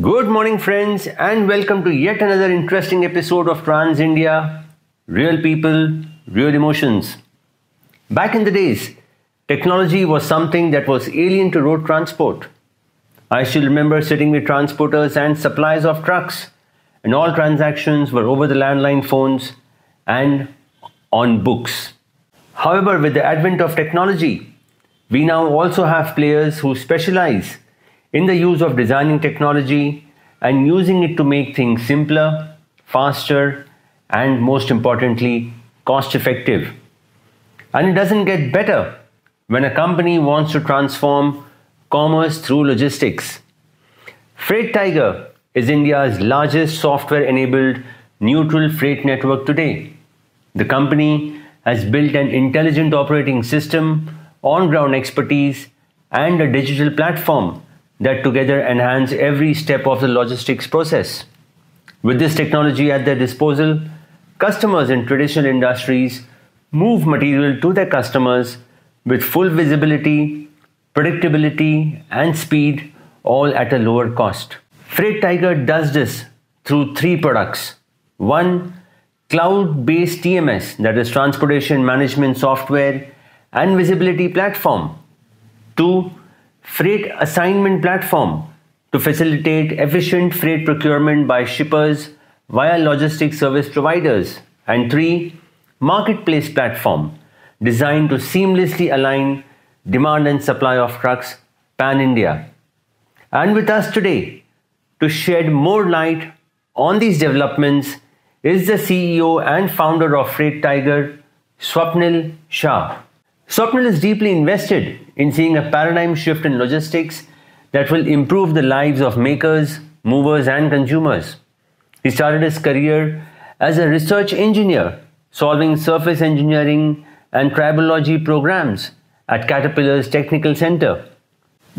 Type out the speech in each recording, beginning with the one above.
Good morning, friends, and welcome to yet another interesting episode of Trans India. Real people, real emotions. Back in the days, technology was something that was alien to road transport. I still remember sitting with transporters and suppliers of trucks, and all transactions were over the landline phones and on books. However, with the advent of technology, we now also have players who specialize in the use of designing technology and using it to make things simpler, faster, and most importantly, cost effective. And it doesn't get better when a company wants to transform commerce through logistics. Freight Tiger is India's largest software-enabled neutral freight network today. The company has built an intelligent operating system, on-ground expertise, and a digital platform that together enhance every step of the logistics process. With this technology at their disposal, customers in traditional industries move material to their customers with full visibility, predictability, and speed, all at a lower cost. Freight Tiger does this through three products. One, cloud-based TMS, that is transportation management software and visibility platform. Two, freight assignment platform to facilitate efficient freight procurement by shippers via logistics service providers. And three, marketplace platform designed to seamlessly align demand and supply of trucks pan-India. And with us today to shed more light on these developments is the CEO and founder of Freight Tiger, Swapnil Shah. Swapnil is deeply invested in seeing a paradigm shift in logistics that will improve the lives of makers, movers, and consumers. He started his career as a research engineer, solving surface engineering and tribology programs at Caterpillar's Technical Center.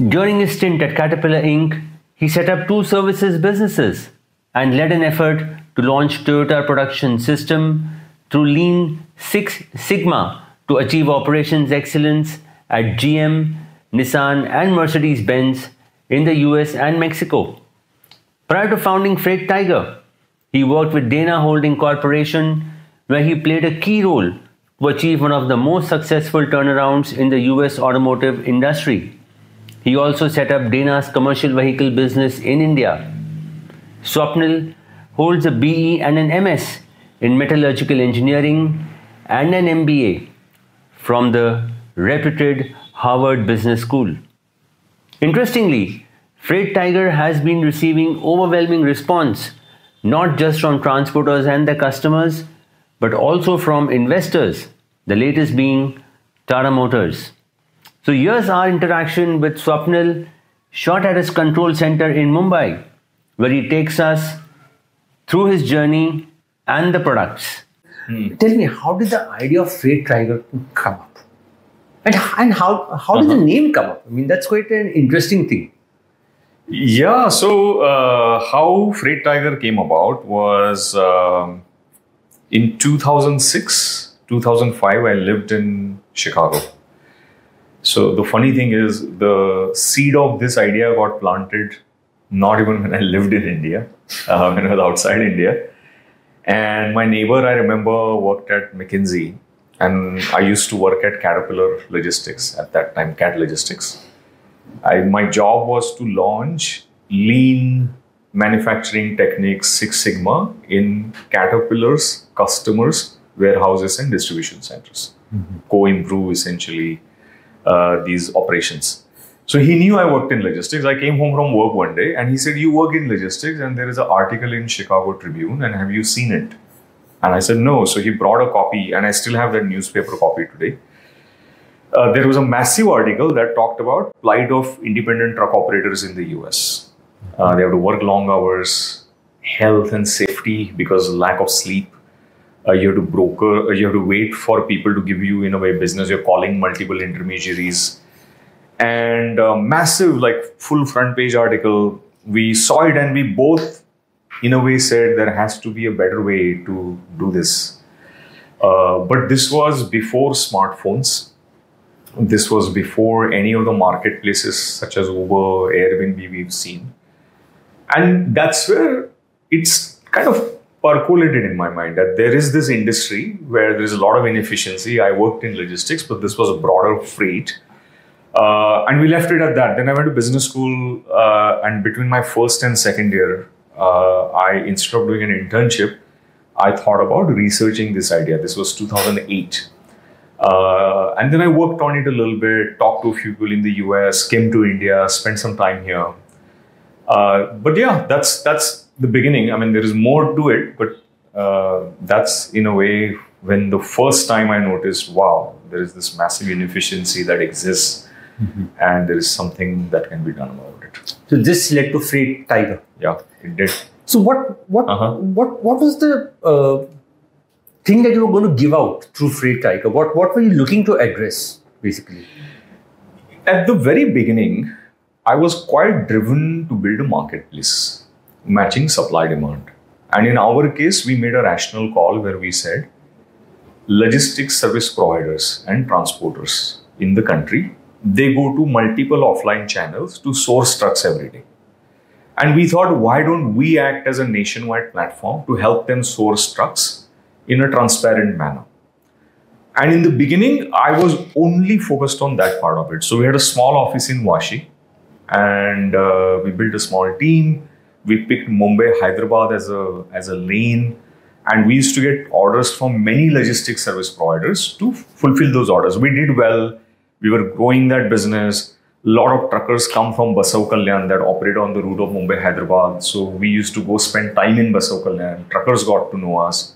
During his stint at Caterpillar Inc., he set up two services businesses and led an effort to launch Toyota Production System through Lean Six Sigma to achieve operations excellence at GM, Nissan, and Mercedes-Benz in the US and Mexico. Prior to founding Freight Tiger, he worked with Dana Holding Corporation, where he played a key role to achieve one of the most successful turnarounds in the US automotive industry. He also set up Dana's commercial vehicle business in India. Swapnil holds a BE and an MS in metallurgical engineering and an MBA from the reputed Harvard Business School. Interestingly, Freight Tiger has been receiving overwhelming response, not just from transporters and their customers, but also from investors, the latest being Tata Motors. So here's our interaction with Swapnil, shot at his control center in Mumbai, where he takes us through his journey and the products. Tell me, how did the idea of Freight Tiger come up? And how did the name come up? I mean, that's quite an interesting thing. Yeah, so how Freight Tiger came about was in 2006, 2005, I lived in Chicago. So the funny thing is, the seed of this idea got planted not even when I lived in India, when I was outside India. And my neighbor, I remember, worked at McKinsey, and I used to work at Caterpillar Logistics at that time, CAT Logistics. My job was to launch lean manufacturing techniques, Six Sigma, in Caterpillar's customers' warehouses and distribution centers. Co-improve essentially these operations. So he knew I worked in logistics. I came home from work one day and he said, "You work in logistics and there is an article in Chicago Tribune, and have you seen it?" And I said, "No." So he brought a copy, and I still have that newspaper copy today. There was a massive article that talked about plight of independent truck operators in the US. They have to work long hours, health and safety because lack of sleep. You have to broker, you have to wait for people to give you, in a way, business. You're calling multiple intermediaries. And massive, like full front page article. We saw it and we both, in a way, said there has to be a better way to do this. But this was before smartphones. This was before any of the marketplaces such as Uber, Airbnb we've seen. And that's where it's kind of percolated in my mind that there is this industry where there's a lot of inefficiency. I worked in logistics, but this was a broader freight. And we left it at that. Then I went to business school, and between my first and second year, instead of doing an internship, I thought about researching this idea. This was 2008. And then I worked on it a little bit, talked to a few people in the US, came to India, spent some time here. But yeah, that's the beginning. I mean, there is more to it, but that's in a way when the first time I noticed, wow, there is this massive inefficiency that exists, and there is something that can be done about it. So this led to Freight Tiger. Yeah, it did. So what was the thing that you were going to give out through Freight Tiger? What were you looking to address, basically? At the very beginning, I was quite driven to build a marketplace, matching supply demand. And in our case, we made a rational call where we said, logistics service providers and transporters in the country, they go to multiple offline channels to source trucks every day. And we thought, why don't we act as a nationwide platform to help them source trucks in a transparent manner? And in the beginning, I was only focused on that part of it. So we had a small office in Vashi, and we built a small team. We picked Mumbai, Hyderabad as a lane, and we used to get orders from many logistics service providers to fulfill those orders. We did well. We were growing that business. A lot of truckers come from Basau Kalyan that operate on the route of Mumbai, Hyderabad. So we used to go spend time in Basau Kalyan. Truckers got to know us.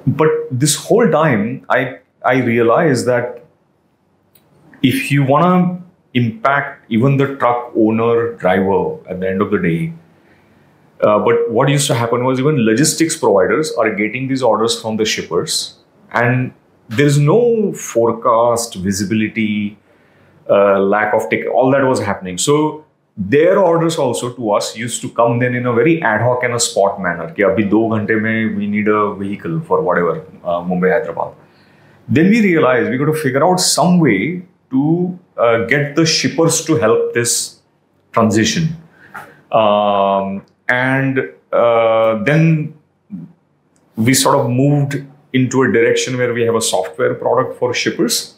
But this whole time, I realized that if you want to impact even the truck owner, driver at the end of the day, but what used to happen was even logistics providers are getting these orders from the shippers, and there's no forecast, visibility, lack of tech, all that was happening. So their orders also to us used to come then in a very ad hoc and a spot manner. Ki abhi 2 ghante mein we need a vehicle for whatever, Mumbai, Hyderabad. Then we realized we got to figure out some way to get the shippers to help this transition. Then we sort of moved into a direction where we have a software product for shippers,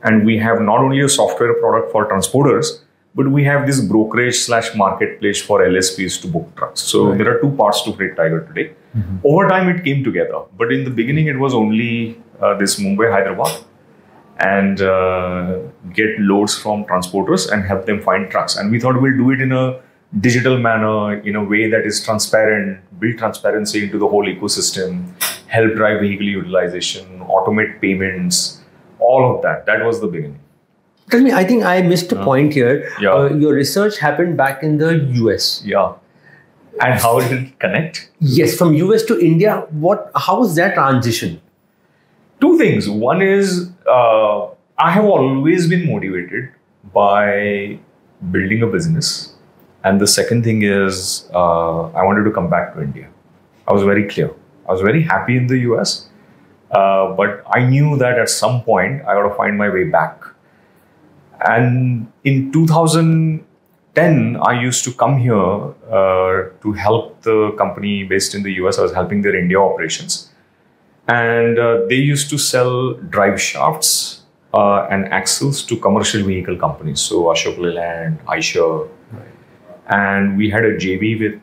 and we have not only a software product for transporters, but we have this brokerage/marketplace for LSPs to book trucks. So there are two parts to Freight Tiger today. Over time, it came together. But in the beginning, it was only this Mumbai, Hyderabad, and get loads from transporters and help them find trucks. And we thought we'll do it in a digital manner, in a way that is transparent, build transparency into the whole ecosystem, help drive vehicle utilization, automate payments, all of that. That was the beginning. Tell me, I think I missed a point here. Yeah. Your research happened back in the US. Yeah. And how did it connect? Yes, from US to India. How was that transition? Two things. One is I have always been motivated by building a business. And the second thing is I wanted to come back to India. I was very clear. I was very happy in the US. But I knew that at some point I got to find my way back. And in 2010, I used to come here to help the company based in the US. I was helping their India operations. And they used to sell drive shafts and axles to commercial vehicle companies. So Ashok Leyland, Eicher. And we had a JV with,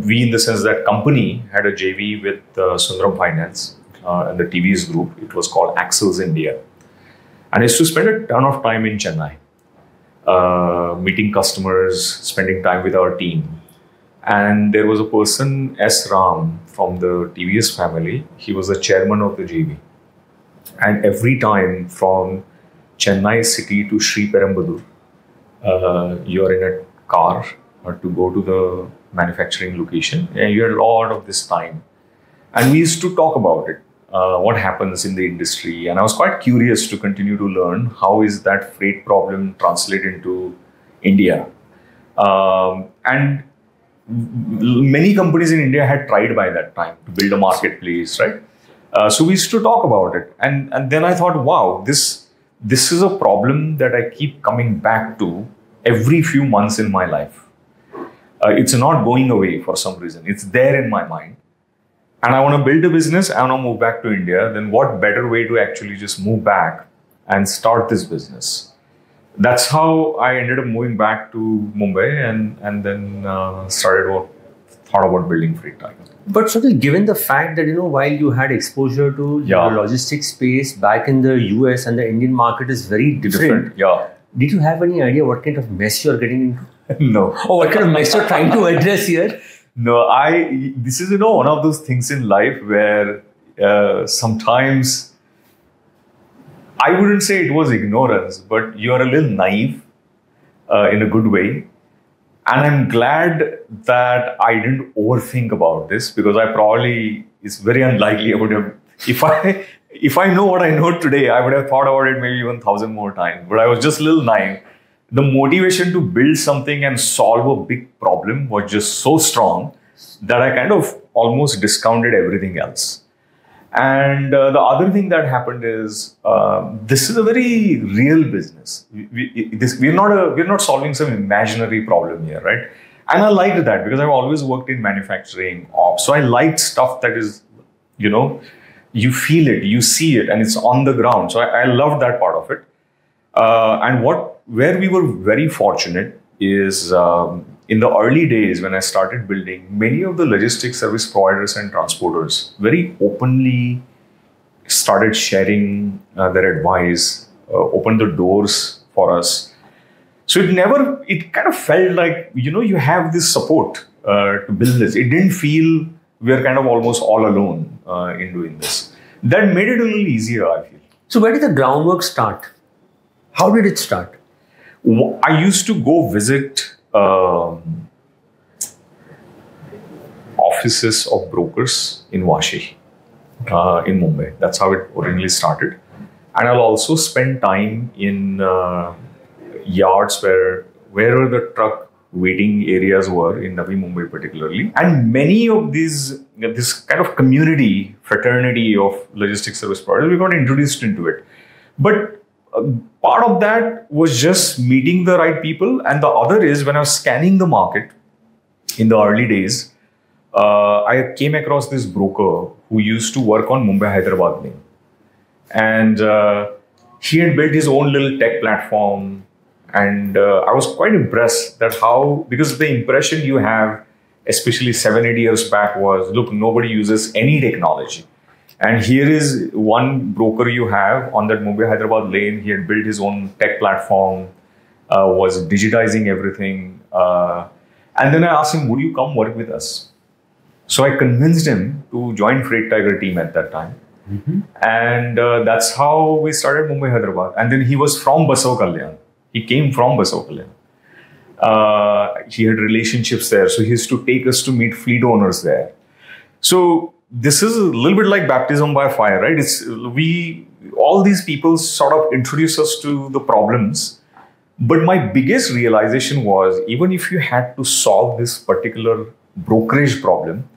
we in the sense that company had a JV with Sundaram Finance and the TVS group. It was called Axles India. And I used to spend a ton of time in Chennai, meeting customers, spending time with our team. And there was a person, S. Ram, from the TVS family. He was the chairman of the JV. And every time from Chennai city to Sri Perumbudur, you're in a car to go to the manufacturing location. And you had a lot of this time. And we used to talk about it. What happens in the industry, and I was quite curious to continue to learn how is that freight problem translate into India. And many companies in India had tried by that time to build a marketplace, right? So we used to talk about it, and then I thought, wow, this is a problem that I keep coming back to every few months in my life. It's not going away for some reason. It's there in my mind. And I want to build a business. I want to move back to India. Then what better way to actually just move back and start this business? That's how I ended up moving back to Mumbai and then thought about building Freight Tiger. But Swapnil, given the fact that, while you had exposure to the logistics space back in the US and the Indian market is very different. Did you have any idea what kind of mess you're getting into? No. Or what kind of mess you're trying to address here? No, this is, one of those things in life where sometimes I wouldn't say it was ignorance, but you're a little naive in a good way. And I'm glad that I didn't overthink about this, because it's very unlikely I would have, if I know what I know today, I would have thought about it maybe even 1,000 more times. But I was just a little naive. The motivation to build something and solve a big problem was just so strong that I kind of almost discounted everything else. And the other thing that happened is this is a very real business. We're not solving some imaginary problem here, right? And I liked that because I've always worked in manufacturing ops. So I liked stuff that is, you feel it, you see it, and it's on the ground. So I loved that part of it. And where we were very fortunate is in the early days when I started building, many of the logistics service providers and transporters very openly started sharing their advice, opened the doors for us. So it kind of felt like, you have this support to build this. It didn't feel we're kind of almost all alone in doing this. That made it a little easier, I feel. So where did the groundwork start? How did it start? I used to go visit offices of brokers in Vashi, in Mumbai. That's how it originally started. And I'll also spend time in yards wherever the truck waiting areas were in Navi Mumbai particularly. And many of this kind of community, fraternity of logistics service providers, we got introduced into it. But part of that was just meeting the right people. And the other is when I was scanning the market in the early days, I came across this broker who used to work on Mumbai-Hyderabad lane. And he had built his own little tech platform. And I was quite impressed that because the impression you have, especially 7-8 years back, was, look, nobody uses any technology. And here is one broker you have on that Mumbai-Hyderabad lane. He had built his own tech platform, was digitizing everything. And then I asked him, would you come work with us? So I convinced him to join Freight Tiger team at that time. Mm-hmm. And that's how we started Mumbai-Hyderabad. And then he was from Basav Kalyan. He came from Basav Kalyan. He had relationships there. So he used to take us to meet fleet owners there. So this is a little bit like baptism by fire, right? All these people sort of introduce us to the problems. But my biggest realization was, even if you had to solve this particular brokerage problem,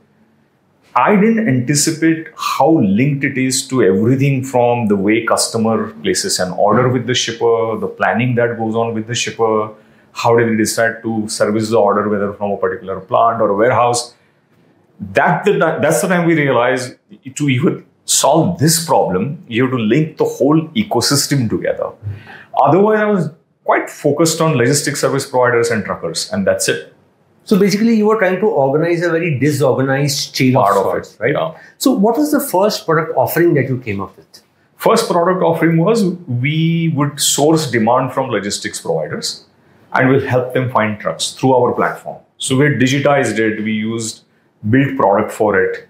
I didn't anticipate how linked it is to everything from the way customer places an order with the shipper, the planning that goes on with the shipper, how did they decide to service the order, whether from a particular plant or a warehouse. That's the time we realized to even solve this problem, you have to link the whole ecosystem together. Otherwise, I was quite focused on logistics service providers and truckers, and that's it. So basically, you were trying to organize a very disorganized chain of sorts, right? Yeah. So what was the first product offering that you came up with? First product offering was we would source demand from logistics providers and we'll help them find trucks through our platform. So we digitized it, we used built product for it,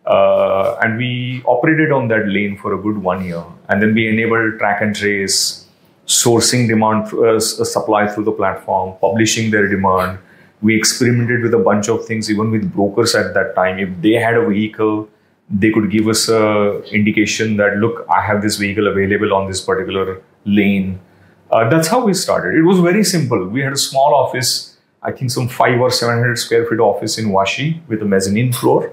and we operated on that lane for a good 1 year. And then we enabled track and trace, sourcing demand, supply through the platform, publishing their demand. We experimented with a bunch of things, even with brokers at that time. If they had a vehicle, they could give us an indication that, look, I have this vehicle available on this particular lane. That's how we started. It was very simple. We had a small office, I think some 500 or 700 square feet office in Vashi with a mezzanine floor.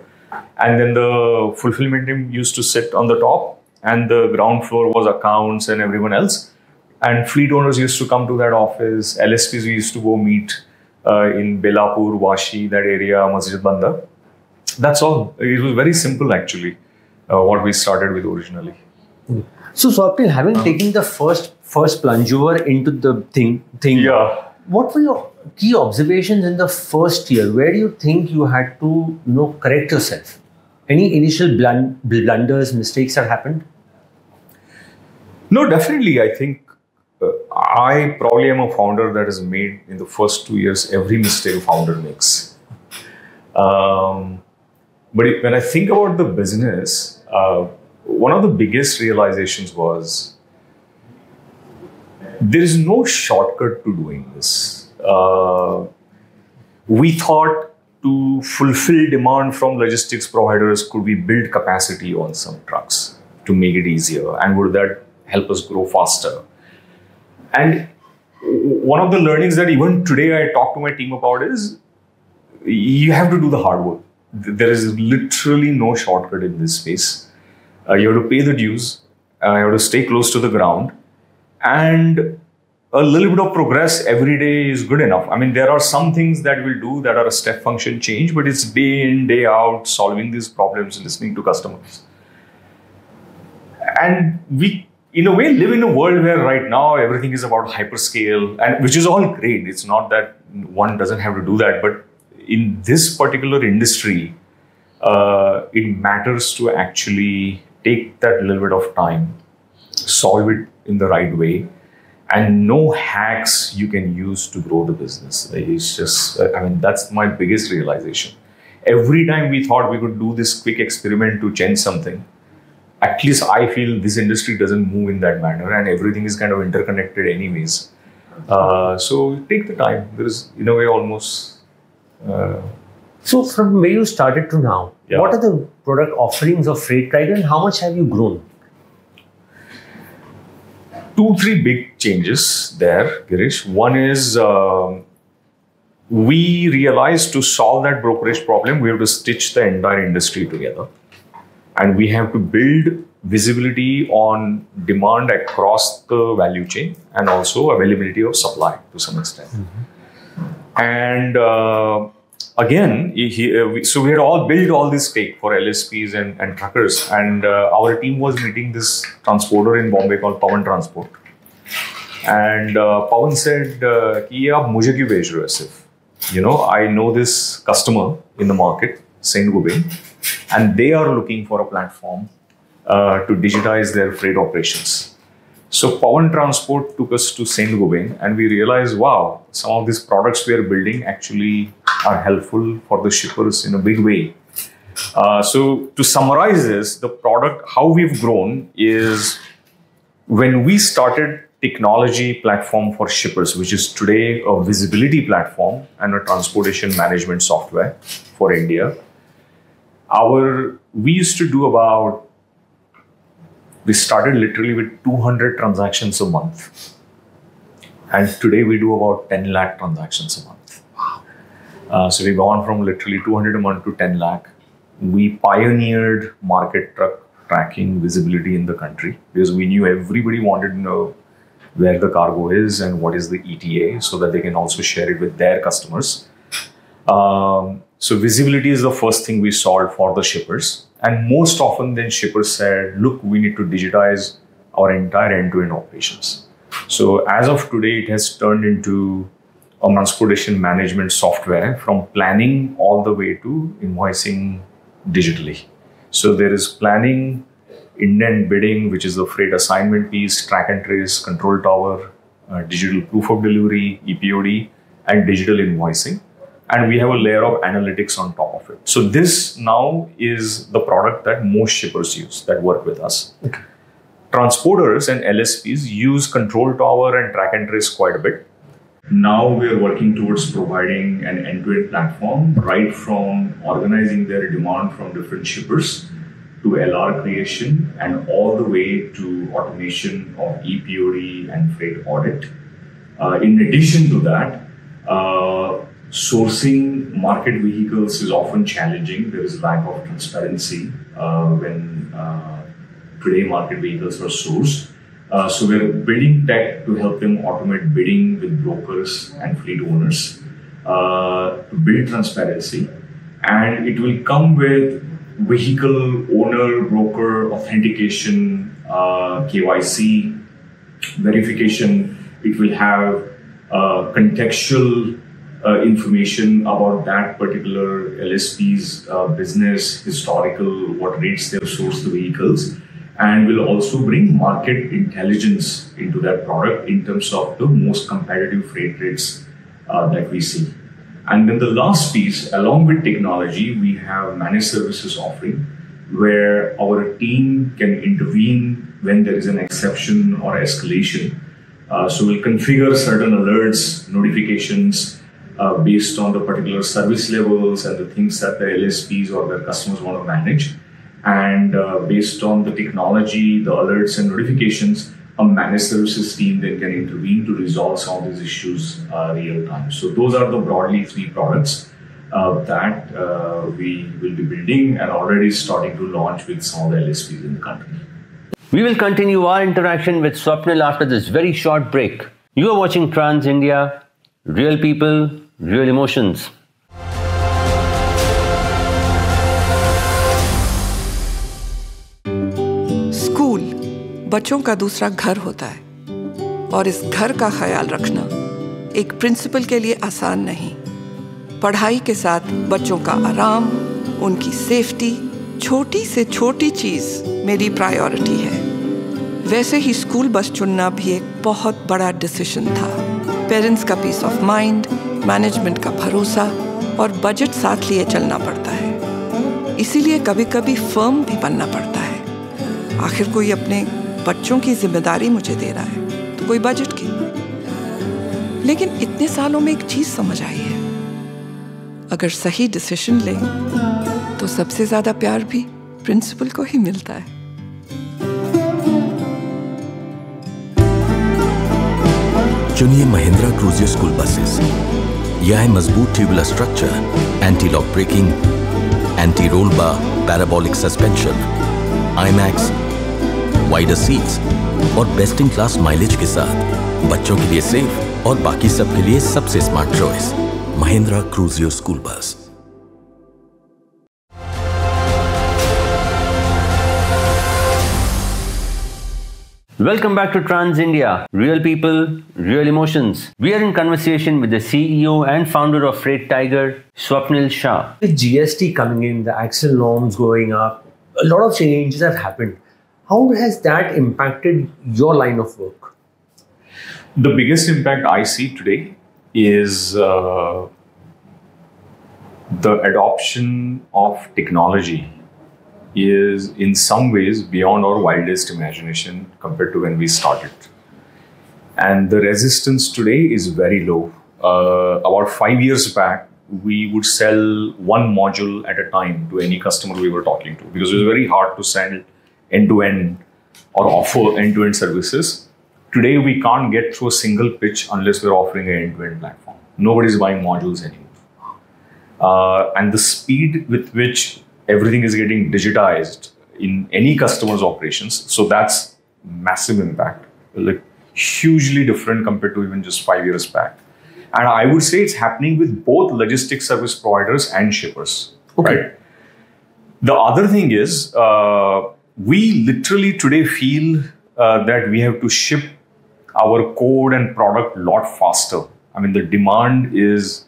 And then the fulfillment team used to sit on the top, and the ground floor was accounts and everyone else. And fleet owners used to come to that office. LSPs we used to go meet. in Belapur, Washi, that area, Masjid Bandar. That's all. It was very simple actually, what we started with originally. So Swapnil, having taken the first plunge over into the thing, Yeah. what were your key observations in the first year? Where do you think you had to correct yourself? Any initial blunders, mistakes that happened? No, definitely. I think I probably am a founder that has made in the first 2 years every mistake a founder makes. But when I think about the business, one of the biggest realizations was there is no shortcut to doing this. We thought to fulfill demand from logistics providers, could we build capacity on some trucks to make it easier? And would that help us grow faster? And one of the learnings that even today I talk to my team about is you have to do the hard work. There is literally no shortcut in this space. You have to pay the dues. You have to stay close to the ground. And a little bit of progress every day is good enough. I mean, there are some things that we'll do that are a step function change, but it's day in, day out, solving these problems, listening to customers. And we, in a way, live in a world where right now everything is about hyperscale, and which is all great. It's not that one doesn't have to do that, but in this particular industry, it matters to actually take that little bit of time, solve it in the right way, and no hacks you can use to grow the business. It's just, I mean, that's my biggest realization. Every time we thought we could do this quick experiment to change something, at least I feel this industry doesn't move in that manner, and everything is kind of interconnected anyways. So take the time. There is, in a way, almost... So from where you started to now, Yeah. what are the product offerings of Freight Tiger and how much have you grown? 2-3 big changes there, Girish. One is we realized to solve that brokerage problem, we have to stitch the entire industry together. And we have to build visibility on demand across the value chain and also availability of supply to some extent. And again, so we had all built all this stake for LSPs and truckers. And our team was meeting this transporter in Bombay called Pawan Transport. And Pawan said, "Ki aap mujhe kyun bhej rahe ho aise? You know, I know this customer in the market, Saint Gobain, and they are looking for a platform to digitize their freight operations." So Pawan Transport took us to Saint Gobain, and we realized, wow, some of these products we are building actually are helpful for the shippers in a big way. So to summarize this, the product, how we've grown is when we started technology platform for shippers, which is today a visibility platform and a transportation management software for India. We used to do we started literally with 200 transactions a month. And today we do about 10 lakh transactions a month. So we've gone from literally 200 a month to 10 lakh. We pioneered market truck tracking visibility in the country because we knew everybody wanted to know where the cargo is and what is the ETA so that they can also share it with their customers. So visibility is the first thing we solved for the shippers. And most often then shippers said, look, we need to digitize our entire end-to-end operations. So as of today, it has turned into a transportation management software from planning all the way to invoicing digitally. So there is planning, indent bidding, which is the freight assignment piece, track and trace, control tower, digital proof of delivery, EPOD, and digital invoicing. And we have a layer of analytics on top of it. So this now is the product that most shippers use that work with us. Okay. Transporters and LSPs use control tower and track and trace quite a bit. Now we are working towards providing an end-to-end platform, right from organizing their demand from different shippers to LR creation and all the way to automation of EPOD and freight audit. In addition to that, sourcing market vehicles is often challenging. There is lack of transparency when today market vehicles are sourced. So we're building tech to help them automate bidding with brokers and fleet owners. to build transparency, and it will come with vehicle owner broker authentication, KYC verification. It will have contextual information about that particular LSP's business, historical, what rates they've sourced the vehicles, and will also bring market intelligence into that product in terms of the most competitive freight rates that we see. And then the last piece, along with technology, we have managed services offering, where our team can intervene when there is an exception or escalation. So we'll configure certain alerts, notifications based on the particular service levels and the things that the LSPs or their customers want to manage. And based on the technology, the alerts and notifications, a managed services team then can intervene to resolve some of these issues real time. So those are the broadly 3 products that we will be building and already starting to launch with some of the LSPs in the country. We will continue our interaction with Swapnil after this very short break. You are watching Trans India, real people, real emotions. School बच्चों का दूसरा घर होता है और इस घर का ख्याल रखना एक प्रिंसिपल के लिए आसान नहीं। पढ़ाई के साथ बच्चों का आराम, उनकी सेफ्टी, छोटी से छोटी चीज़ मेरी प्रायोरिटी है। वैसे ही स्कूल बस चुनना भी एक बहुत बड़ा डिसीजन था। पेरेंट्स का पीस ऑफ माइंड, मैनेजमेंट का भरोसा और बजट साथ लिए चलना पड़ता है। इसीलिए कभी कभी फर्म भी बनना पड़ता है। आखिर कोई अपने बच्चों की जिम्मेदारी मुझे दे रहा है तो कोई बजट की। लेकिन इतने सालों में एक चीज़ समझ आई है, अगर सही डिसीजन लें तो सबसे ज़्यादा प्यार भी प्रिंसिपल को ही मिलता है। चुनिए महिंद्रा क्रूजियर स्कूल बसेस। यह है मजबूत tubular structure, anti lock braking, anti roll bar, parabolic suspension, IMAX, wider seats और बेस्ट इन क्लास माइलेज के साथ बच्चों के लिए सेफ और बाकी सब के लिए सबसे smart choice, Mahindra Cruzio school bus. Welcome back to Trans India, real people, real emotions. We are in conversation with the CEO and founder of Freight Tiger, Swapnil Shah. With GST coming in, the axle norms going up, a lot of changes have happened. How has that impacted your line of work? The biggest impact I see today is the adoption of technology is in some ways beyond our wildest imagination compared to when we started. And the resistance today is very low. About 5 years back, we would sell one module at a time to any customer we were talking to, because it was very hard to sell end-to-end or offer end-to-end services. Today, we can't get through a single pitch unless we're offering an end-to-end platform. Nobody's buying modules anymore. And the speed with which everything is getting digitized in any customer's operations. So that's massive impact, like hugely different compared to even just 5 years back. And I would say it's happening with both logistics service providers and shippers. Okay. Right? The other thing is, we literally today feel that we have to ship our code and product a lot faster. I mean, the demand is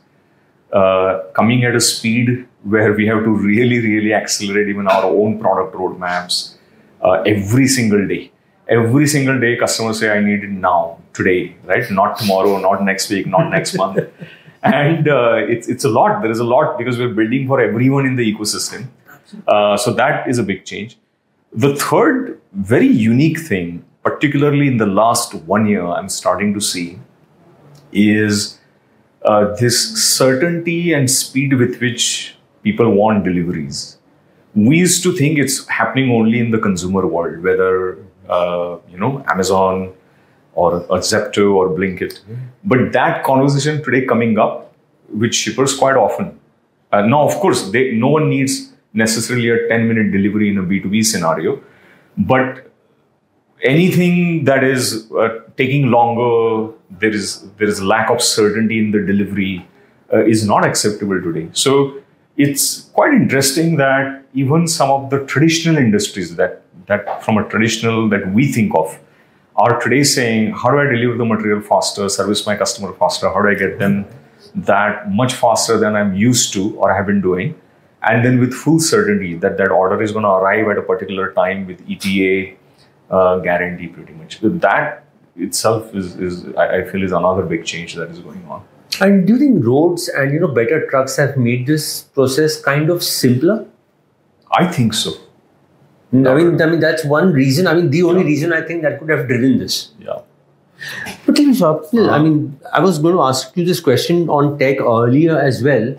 coming at a speed where we have to really, really accelerate even our own product roadmaps every single day. Every single day, customers say, I need it now, today, right? Not tomorrow, not next week, not next month. And it's a lot. There is a lot because we're building for everyone in the ecosystem. So that is a big change. The third very unique thing, particularly in the last 1 year, I'm starting to see is this certainty and speed with which people want deliveries. We used to think it's happening only in the consumer world, whether Amazon or a Zepto or Blinkit. But that conversation today coming up with shippers quite often. Now, of course, no one needs necessarily a 10-minute delivery in a B2B scenario, but anything that is taking longer, there is lack of certainty in the delivery. is not acceptable today. So it's quite interesting that even some of the traditional industries that from a traditional that we think of are today saying, how do I deliver the material faster, service my customer faster, how do I get them that much faster than I'm used to or have been doing, and then with full certainty that that order is going to arrive at a particular time with ETA guarantee pretty much. So that itself is I feel is another big change that is going on. And do you think roads and better trucks have made this process kind of simpler? I think so. I mean that's one reason. I mean the only reason I think that could have driven this. Yeah. But tell me, Swapnil, I mean, I was going to ask you this question on tech earlier as well.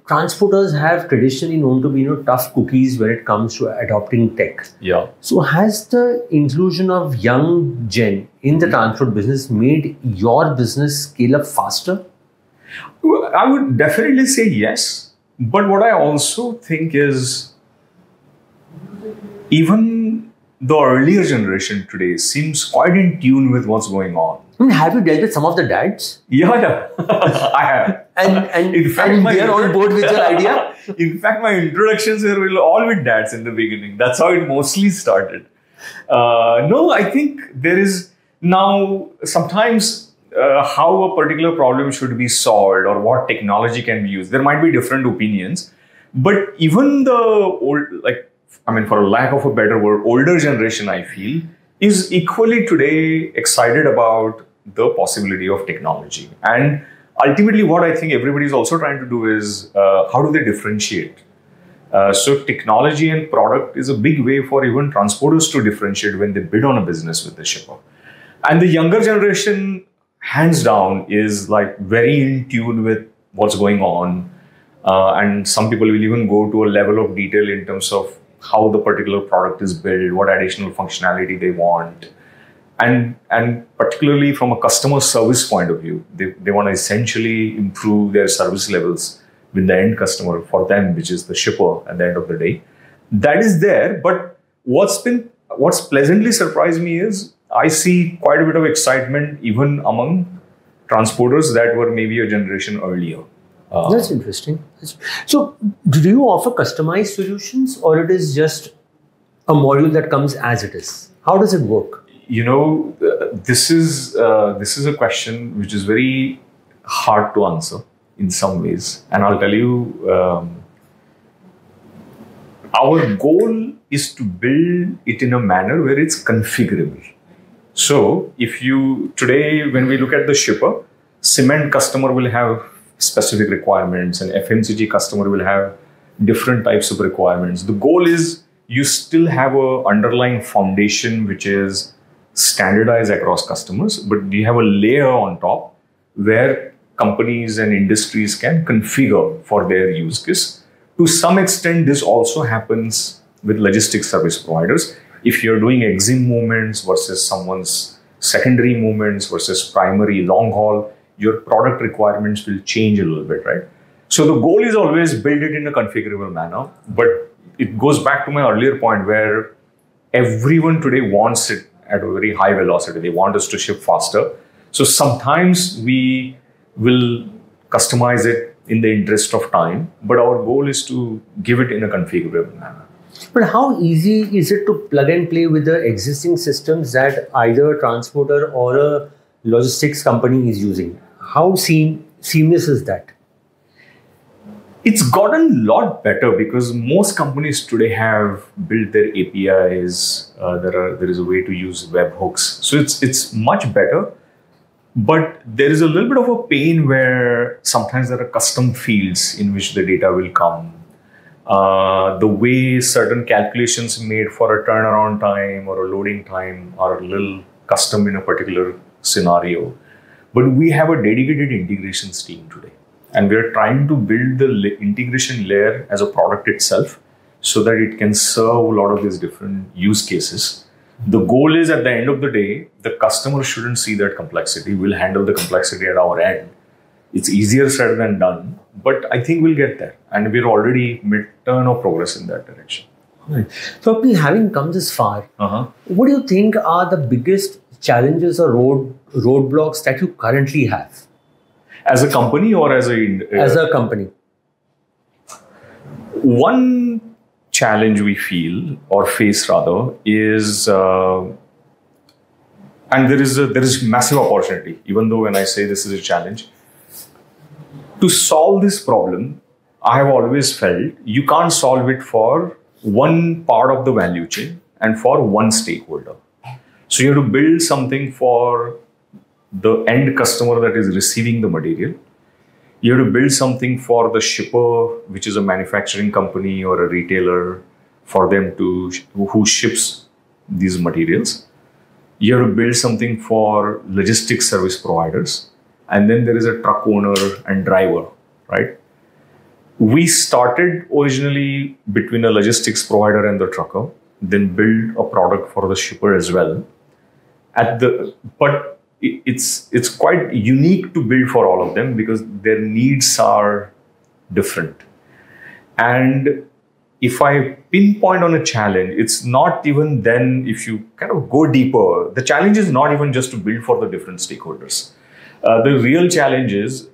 Transporters have traditionally known to be tough cookies when it comes to adopting tech. Yeah. So has the inclusion of young gen in the transport business made your business scale up faster? Well, I would definitely say yes. But what I also think is even the earlier generation today seems quite in tune with what's going on. I mean, have you dealt with some of the dads? Yeah. I have. And in fact, they're on board with your idea? In fact, my introductions were all with dads in the beginning. That's how it mostly started. No, I think there is now sometimes how a particular problem should be solved or what technology can be used. There might be different opinions. But even the old, for a lack of a better word, older generation, I feel, is equally today excited about the possibility of technology. And ultimately, what I think everybody is also trying to do is how do they differentiate? So technology and product is a big way for even transporters to differentiate when they bid on a business with the shipper. And the younger generation, hands down, is very in tune with what's going on. And some people will even go to a level of detail in terms of how the particular product is built, what additional functionality they want. And particularly from a customer service point of view, they want to essentially improve their service levels with the end customer for them, which is the shipper at the end of the day. That is there. But what's pleasantly surprised me is I see quite a bit of excitement even among transporters that were maybe a generation earlier. That's interesting. So, do you offer customized solutions, or it is just a module that comes as it is? How does it work? This is a question which is very hard to answer in some ways, and I'll tell you, our goal is to build it in a manner where it's configurable. So, today when we look at the shipper, cement customer will have specific requirements, and FMCG customer will have different types of requirements. The goal is you still have a underlying foundation which is standardized across customers, but you have a layer on top where companies and industries can configure for their use case. To some extent, this also happens with logistics service providers. If you're doing exim movements versus someone's secondary movements versus primary long haul, your product requirements will change a little bit, right? So the goal is always build it in a configurable manner, but it goes back to my earlier point where everyone today wants it at a very high velocity. They want us to ship faster. So sometimes we will customize it in the interest of time, but our goal is to give it in a configurable manner. But how easy is it to plug and play with the existing systems that either a transporter or a logistics company is using? How seamless is that? It's gotten a lot better because most companies today have built their APIs. There is a way to use webhooks. So it's much better. But there is a little bit of a pain where sometimes there are custom fields in which the data will come. The way certain calculations made for a turnaround time or a loading time are a little custom in a particular scenario. But we have a dedicated integrations team today. And we are trying to build the integration layer as a product itself so that it can serve a lot of these different use cases. The goal is at the end of the day, the customer shouldn't see that complexity. We'll handle the complexity at our end. It's easier said than done, but I think we'll get there. And we're already mid-turn of progress in that direction. Right. So, having come this far, what do you think are the biggest challenges or roadblocks that you currently have? As a company or as a company? One challenge we feel or face rather is, and there is massive opportunity, even though when I say this is a challenge, to solve this problem, I have always felt you can't solve it for one part of the value chain and for one stakeholder. So you have to build something for the end customer that is receiving the material. You have to build something for the shipper, which is a manufacturing company or a retailer, for them to who ships these materials. You have to build something for logistics service providers, and then there is a truck owner and driver, right? We started originally between a logistics provider and the trucker, then build a product for the shipper as well. But it's quite unique to build for all of them because their needs are different. And if I pinpoint on a challenge, it's not even then, if you kind of go deeper, the challenge is not even just to build for the different stakeholders. The real challenge is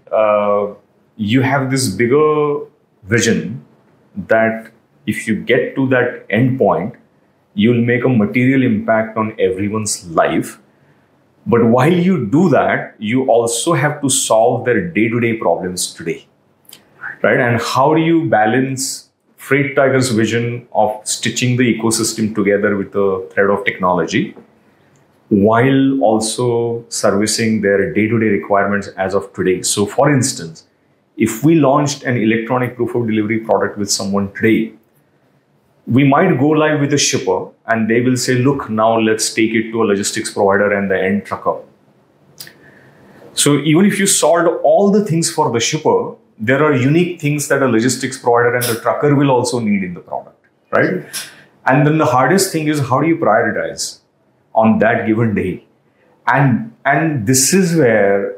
you have this bigger vision that if you get to that end point, you'll make a material impact on everyone's life. But while you do that, you also have to solve their day-to-day problems today, right? And how do you balance Freight Tiger's vision of stitching the ecosystem together with the thread of technology, while also servicing their day-to-day requirements as of today? So for instance, if we launched an electronic proof of delivery product with someone today, we might go live with a shipper and they will say, look, now let's take it to a logistics provider and the end trucker. So even if you solved all the things for the shipper, there are unique things that a logistics provider and the trucker will also need in the product, right? And then the hardest thing is, how do you prioritize on that given day? And this is where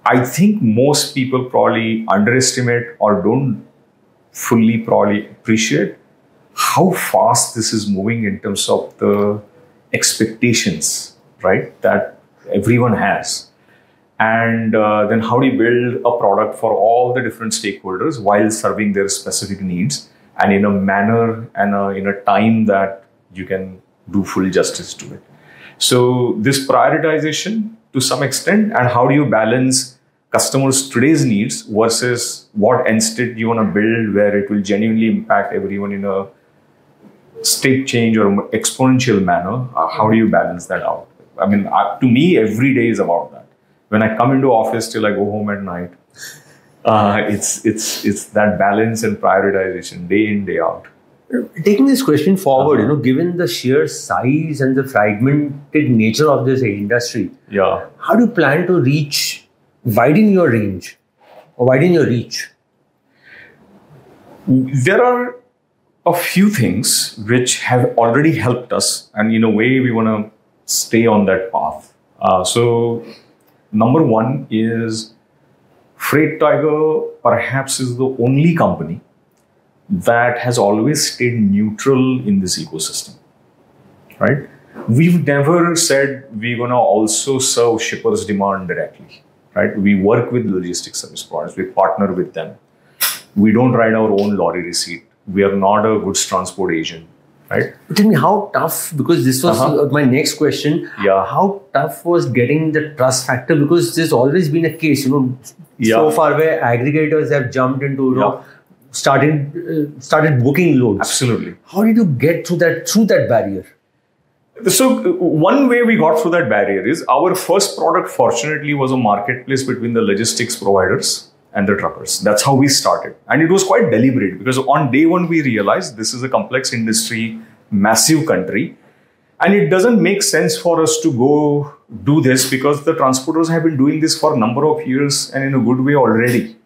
I think most people probably underestimate or don't fully probably appreciate how fast this is moving in terms of the expectations, right, that everyone has. And then how do you build a product for all the different stakeholders while serving their specific needs and in a manner and in a time that you can do full justice to it. So this prioritization to some extent, and how do you balance customers' today's needs versus what end state you want to build where it will genuinely impact everyone in a state change or exponential manner. How do you balance that out? I mean, to me, every day is about that. When I come into office till I go home at night, it's that balance and prioritization day in, day out. Taking this question forward, given the sheer size and the fragmented nature of this industry, how do you plan to widen your range or widen your reach? There are a few things which have already helped us, and in a way we want to stay on that path. So number one is Freight Tiger perhaps is the only company that has always stayed neutral in this ecosystem, right? We've never said we're going to also serve shippers' demand directly, right? We work with logistics service providers. We partner with them. We don't write our own lorry receipt. We are not a goods transport agent, right? Tell me how tough, because this was my next question. How tough was getting the trust factor? Because there's always been a case, so far where aggregators have jumped into, started booking loads. Absolutely. How did you get through that barrier? So one way we got through that barrier is our first product, fortunately, was a marketplace between the logistics providers and the truckers. That's how we started. And it was quite deliberate because on day one, we realized this is a complex industry, massive country. And it doesn't make sense for us to go do this because the transporters have been doing this for a number of years and in a good way already.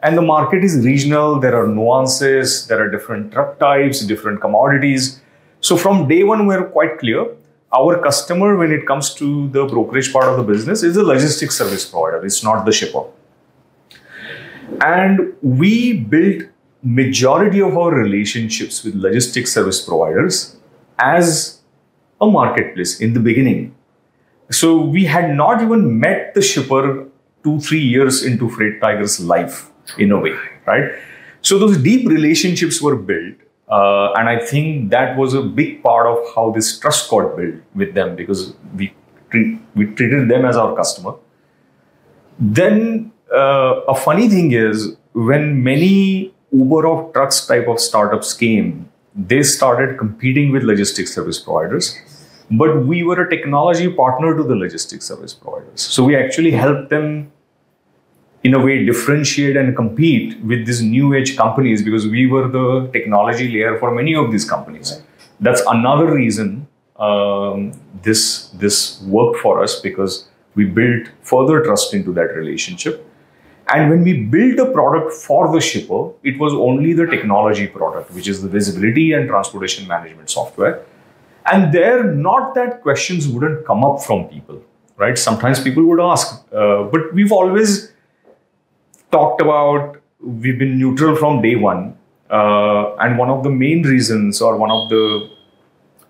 And the market is regional. There are nuances. There are different truck types, different commodities. So from day one, we're quite clear. Our customer, when it comes to the brokerage part of the business, is the logistics service provider. It's not the shipper. And we built majority of our relationships with logistics service providers as a marketplace in the beginning. So we had not even met the shipper 2-3 years into Freight Tiger's life in a way, right? So those deep relationships were built. And I think that was a big part of how this trust got built with them, because we treated them as our customer. Then a funny thing is, when many Uber of trucks type of startups came, they started competing with logistics service providers. But we were a technology partner to the logistics service providers. So we actually helped them in a way differentiate and compete with these new age companies, because we were the technology layer for many of these companies. That's another reason this worked for us, because we built further trust into that relationship. And when we built a product for the shipper, it was only the technology product, which is the visibility and transportation management software. And there, not that questions wouldn't come up from people, right? Sometimes people would ask, but we've always talked about, we've been neutral from day one. And one of the main reasons, or one of the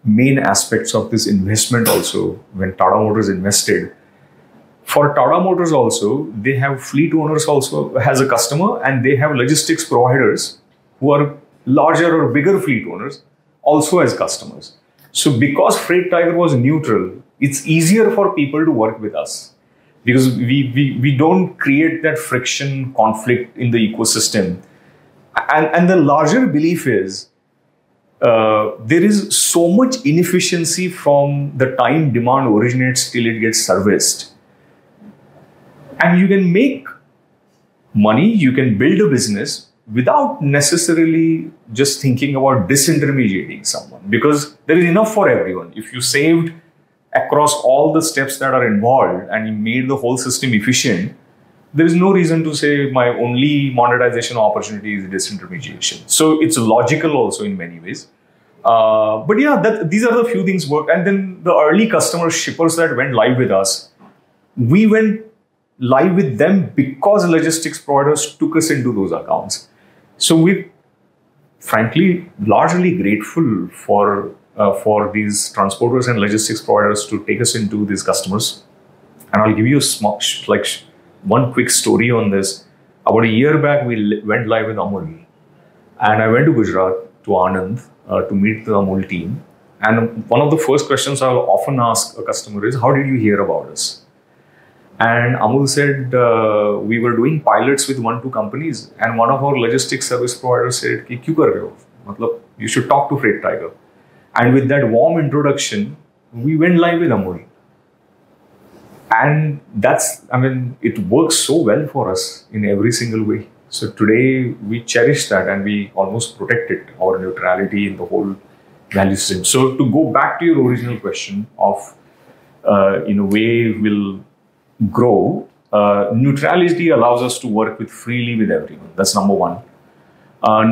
main aspects of this investment also, when Tata Motors invested, for Tata Motors also, they have fleet owners also as a customer, and they have logistics providers who are larger or bigger fleet owners also as customers. So because Freight Tiger was neutral, it's easier for people to work with us, because we don't create that friction, conflict in the ecosystem. And the larger belief is, there is so much inefficiency from the time demand originates till it gets serviced. And you can make money, you can build a business without necessarily just thinking about disintermediating someone, because there is enough for everyone. If you saved across all the steps that are involved and you made the whole system efficient, there is no reason to say my only monetization opportunity is disintermediation. So it's logical also in many ways. But yeah, these are the few things work. And then the early customer shippers that went live with us, we went live with them because logistics providers took us into those accounts. So we're frankly largely grateful for these transporters and logistics providers to take us into these customers. And I'll give you a small, one quick story on this. About a year back, we went live with Amul, and I went to Gujarat to Anand to meet the Amul team. And one of the first questions I'll often ask a customer is, how did you hear about us? And Amul said, we were doing pilots with 1-2 companies, and one of our logistics service providers said, "Ki kyun kar rahe ho? Matlab, you should talk to Freight Tiger." And with that warm introduction, we went live with Amul. And it works so well for us in every single way. So today we cherish that, and we almost protect it, our neutrality in the whole value system. So to go back to your original question of, in a way, will grow, neutrality allows us to work freely with everyone. That's number one.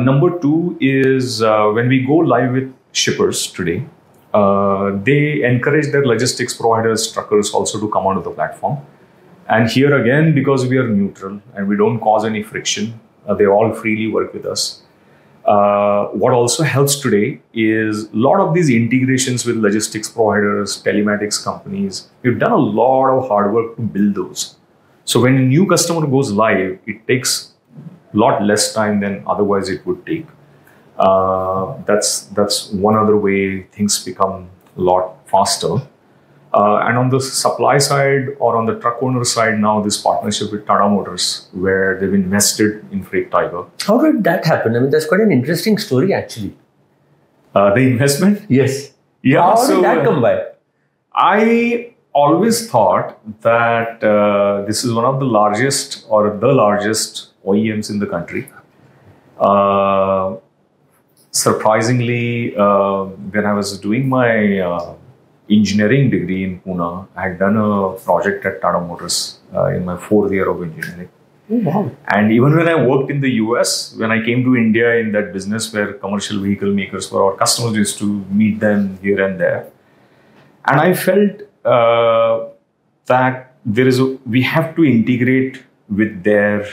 Number two is, when we go live with shippers today, they encourage their logistics providers, truckers also to come onto the platform. And here again, because we are neutral and we don't cause any friction, they all freely work with us. What also helps today is a lot of these integrations with logistics providers, telematics companies. We've done a lot of hard work to build those. So when a new customer goes live, it takes a lot less time than otherwise it would take. That's one other way things become a lot faster. And on the supply side or on the truck owner side, now this partnership with Tata Motors, where they've invested in Freight Tiger. How did that happen? I mean, that's quite an interesting story, actually. The investment? Yes. Yeah. How did that come by? I always thought that this is one of the largest or the largest OEMs in the country. Surprisingly, when I was doing my engineering degree in Pune, I had done a project at Tata Motors in my 4th year of engineering. Oh, wow. And even when I worked in the US, when I came to India in that business where commercial vehicle makers were our customers, used to meet them here and there. And I felt that we have to integrate with their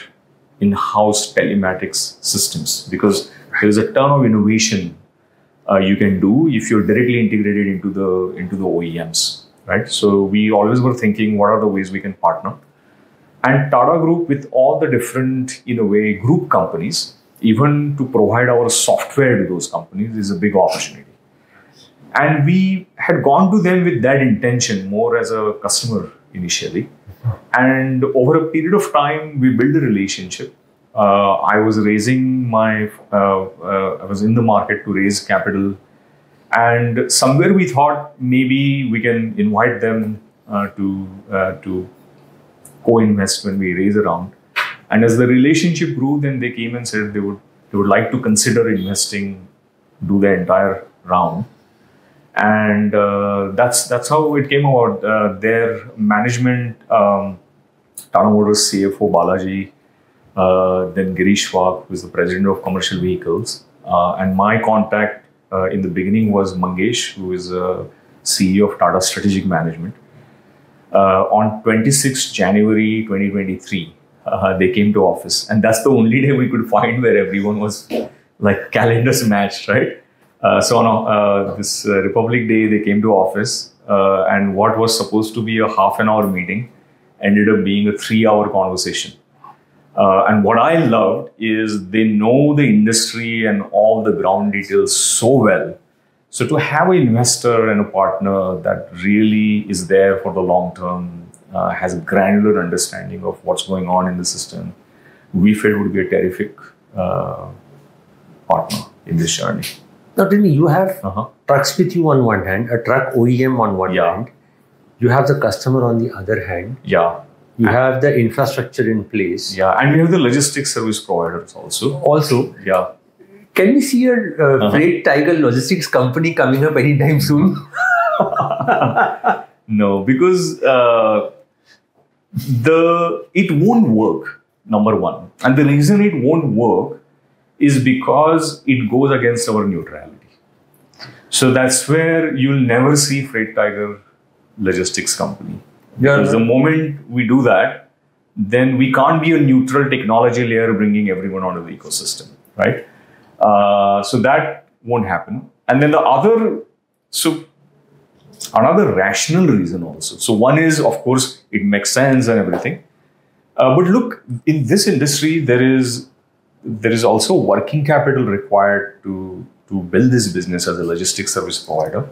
in-house telematics systems, because there is a ton of innovation you can do if you're directly integrated into the OEMs, right? So we always were thinking, what are the ways we can partner? And Tata Group, with all the different, in a way, group companies, even to provide our software to those companies is a big opportunity. And we had gone to them with that intention, more as a customer initially. And over a period of time, we built a relationship. I was raising I was in the market to raise capital. And somewhere we thought maybe we can invite them to co-invest when we raise a round. And as the relationship grew, then they came and said they would like to consider investing, do the entire round. And that's how it came about. Their management, Tata Motors CFO Balaji, then Girish Wagh, who is the president of commercial vehicles, and my contact in the beginning was Mangesh, who is CEO of Tata Strategic Management. On 26th January 2023, they came to office, and that's the only day we could find where everyone was like calendars matched, right? So on this Republic Day, they came to office, and what was supposed to be a half-an-hour meeting ended up being a 3-hour conversation. And what I loved is they know the industry and all the ground details so well. So to have an investor and a partner that really is there for the long term, has a granular understanding of what's going on in the system, we felt would be a terrific partner in this journey. Now tell me, you have trucks with you on one hand, a truck OEM on one hand, you have the customer on the other hand. Yeah. You have the infrastructure in place. Yeah, and we have the logistics service providers also. Yeah. Can we see a Freight Tiger logistics company coming up anytime soon? No, because it won't work, number one. And the reason it won't work is because it goes against our neutrality. So that's where you'll never see Freight Tiger logistics company. Because the moment we do that, then we can't be a neutral technology layer bringing everyone onto the ecosystem, right? So that won't happen. And then another rational reason also. So one is, of course, it makes sense and everything. But look, in this industry, there is also working capital required to build this business as a logistics service provider.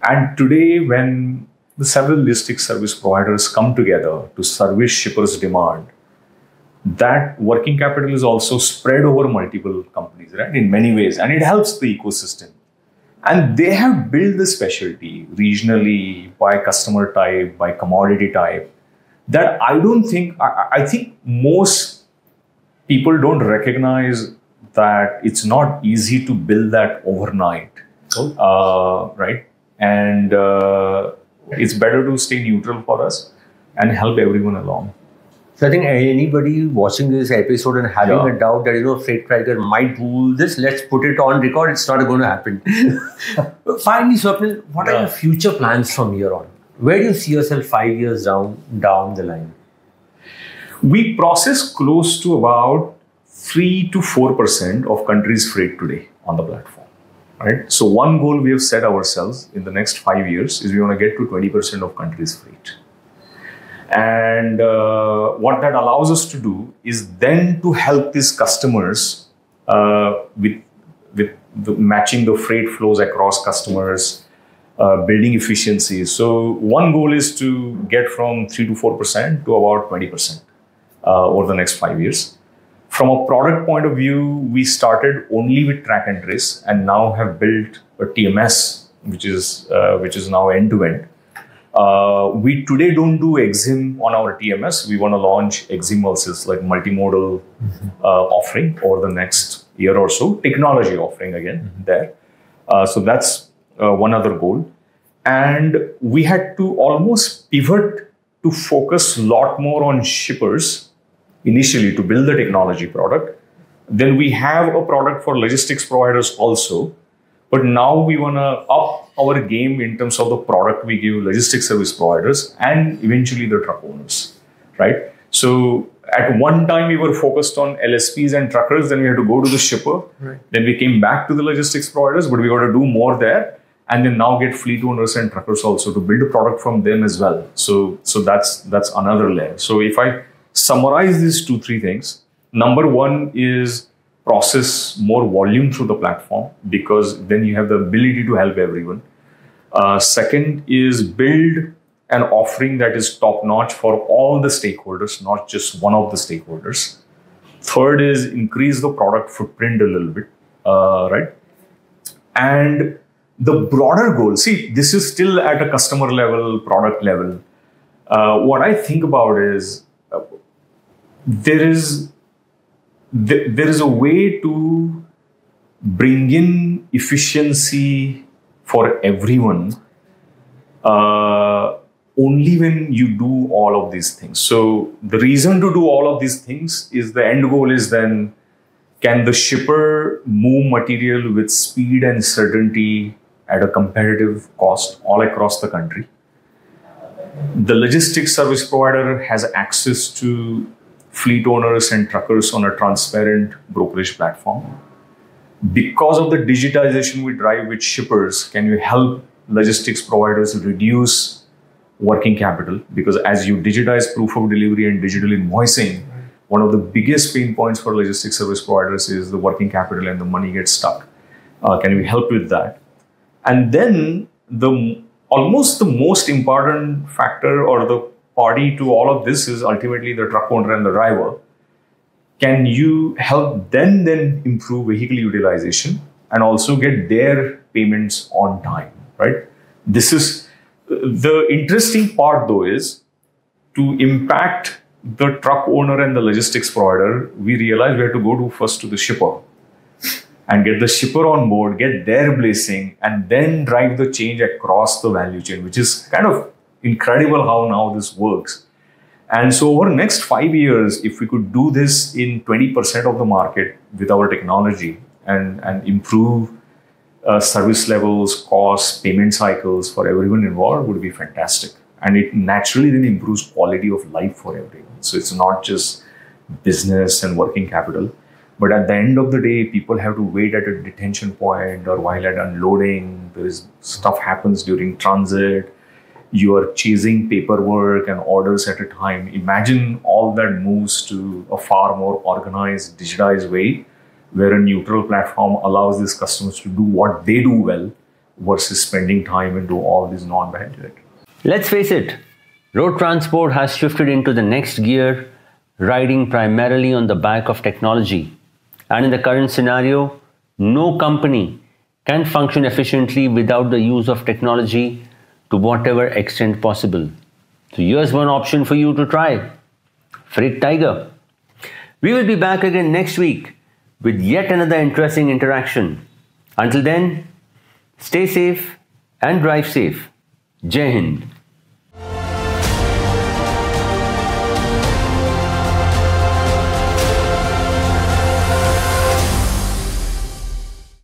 And today, when the several logistics service providers come together to service shippers' demand, that working capital is also spread over multiple companies, right? In many ways, and it helps the ecosystem. And they have built the specialty regionally, by customer type, by commodity type, that I think most people don't recognize that it's not easy to build that overnight, right? And it's better to stay neutral for us and help everyone along. So I think anybody watching this episode and having a doubt that, Freight Tiger might rule this, let's put it on record. It's not going to happen. Finally, Swapnil, what are your future plans from here on? Where do you see yourself 5 years down the line? We process close to about 3 to 4% of country's freight today on the platform. Right? So one goal we have set ourselves in the next 5 years is we want to get to 20% of country's freight. And what that allows us to do is then to help these customers with matching the freight flows across customers, building efficiencies. So one goal is to get from 3 to 4% to about 20% over the next 5 years. From a product point of view, we started only with track and trace and now have built a TMS, which is now end-to-end. We today don't do EXIM on our TMS. We want to launch EXIM also, like multimodal offering over the next year or so, technology offering again there. So that's one other goal. And we had to almost pivot to focus a lot more on shippers initially to build the technology product. Then we have a product for logistics providers also. But now we want to up our game in terms of the product we give logistics service providers and eventually the truck owners, right? So at one time we were focused on LSPs and truckers, then we had to go to the shipper. Right. Then we came back to the logistics providers, but we got to do more there. And then now get fleet owners and truckers also to build a product from them as well. So that's another layer. So if I summarize these 2-3 things. Number one is process more volume through the platform, because then you have the ability to help everyone. Second is build an offering that is top notch for all the stakeholders, not just one of the stakeholders. Third is increase the product footprint a little bit, right? And the broader goal, see, this is still at a customer level, product level. What I think about is there is a way to bring in efficiency for everyone only when you do all of these things. So the reason to do all of these things is the end goal is then, can the shipper move material with speed and certainty at a competitive cost all across the country? The logistics service provider has access to fleet owners and truckers on a transparent brokerage platform. Because of the digitization we drive with shippers, can you help logistics providers reduce working capital? Because as you digitize proof of delivery and digital invoicing, one of the biggest pain points for logistics service providers is the working capital and the money gets stuck. Can we help with that? And then almost the most important factor or the party to all of this is ultimately the truck owner and the driver. Can you help them then improve vehicle utilization and also get their payments on time, right? This is the interesting part, though, is to impact the truck owner and the logistics provider. We realize we have to go to first to the shipper and get the shipper on board, get their blessing, and then drive the change across the value chain, which is kind of incredible how now this works. And so over the next 5 years, if we could do this in 20% of the market with our technology and improve service levels, costs, payment cycles for everyone involved, would be fantastic. And it naturally then improves quality of life for everyone. So it's not just business and working capital, but at the end of the day, people have to wait at a detention point or while at unloading. There is stuff happens during transit. You are chasing paperwork and orders at a time. Imagine all that moves to a far more organized, digitized way, where a neutral platform allows these customers to do what they do well versus spending time and do all this non-value. Let's face it, road transport has shifted into the next gear, riding primarily on the back of technology. And in the current scenario, no company can function efficiently without the use of technology to whatever extent possible. So here's one option for you to try: Freight Tiger. We will be back again next week with yet another interesting interaction. Until then, stay safe and drive safe. Jai Hind.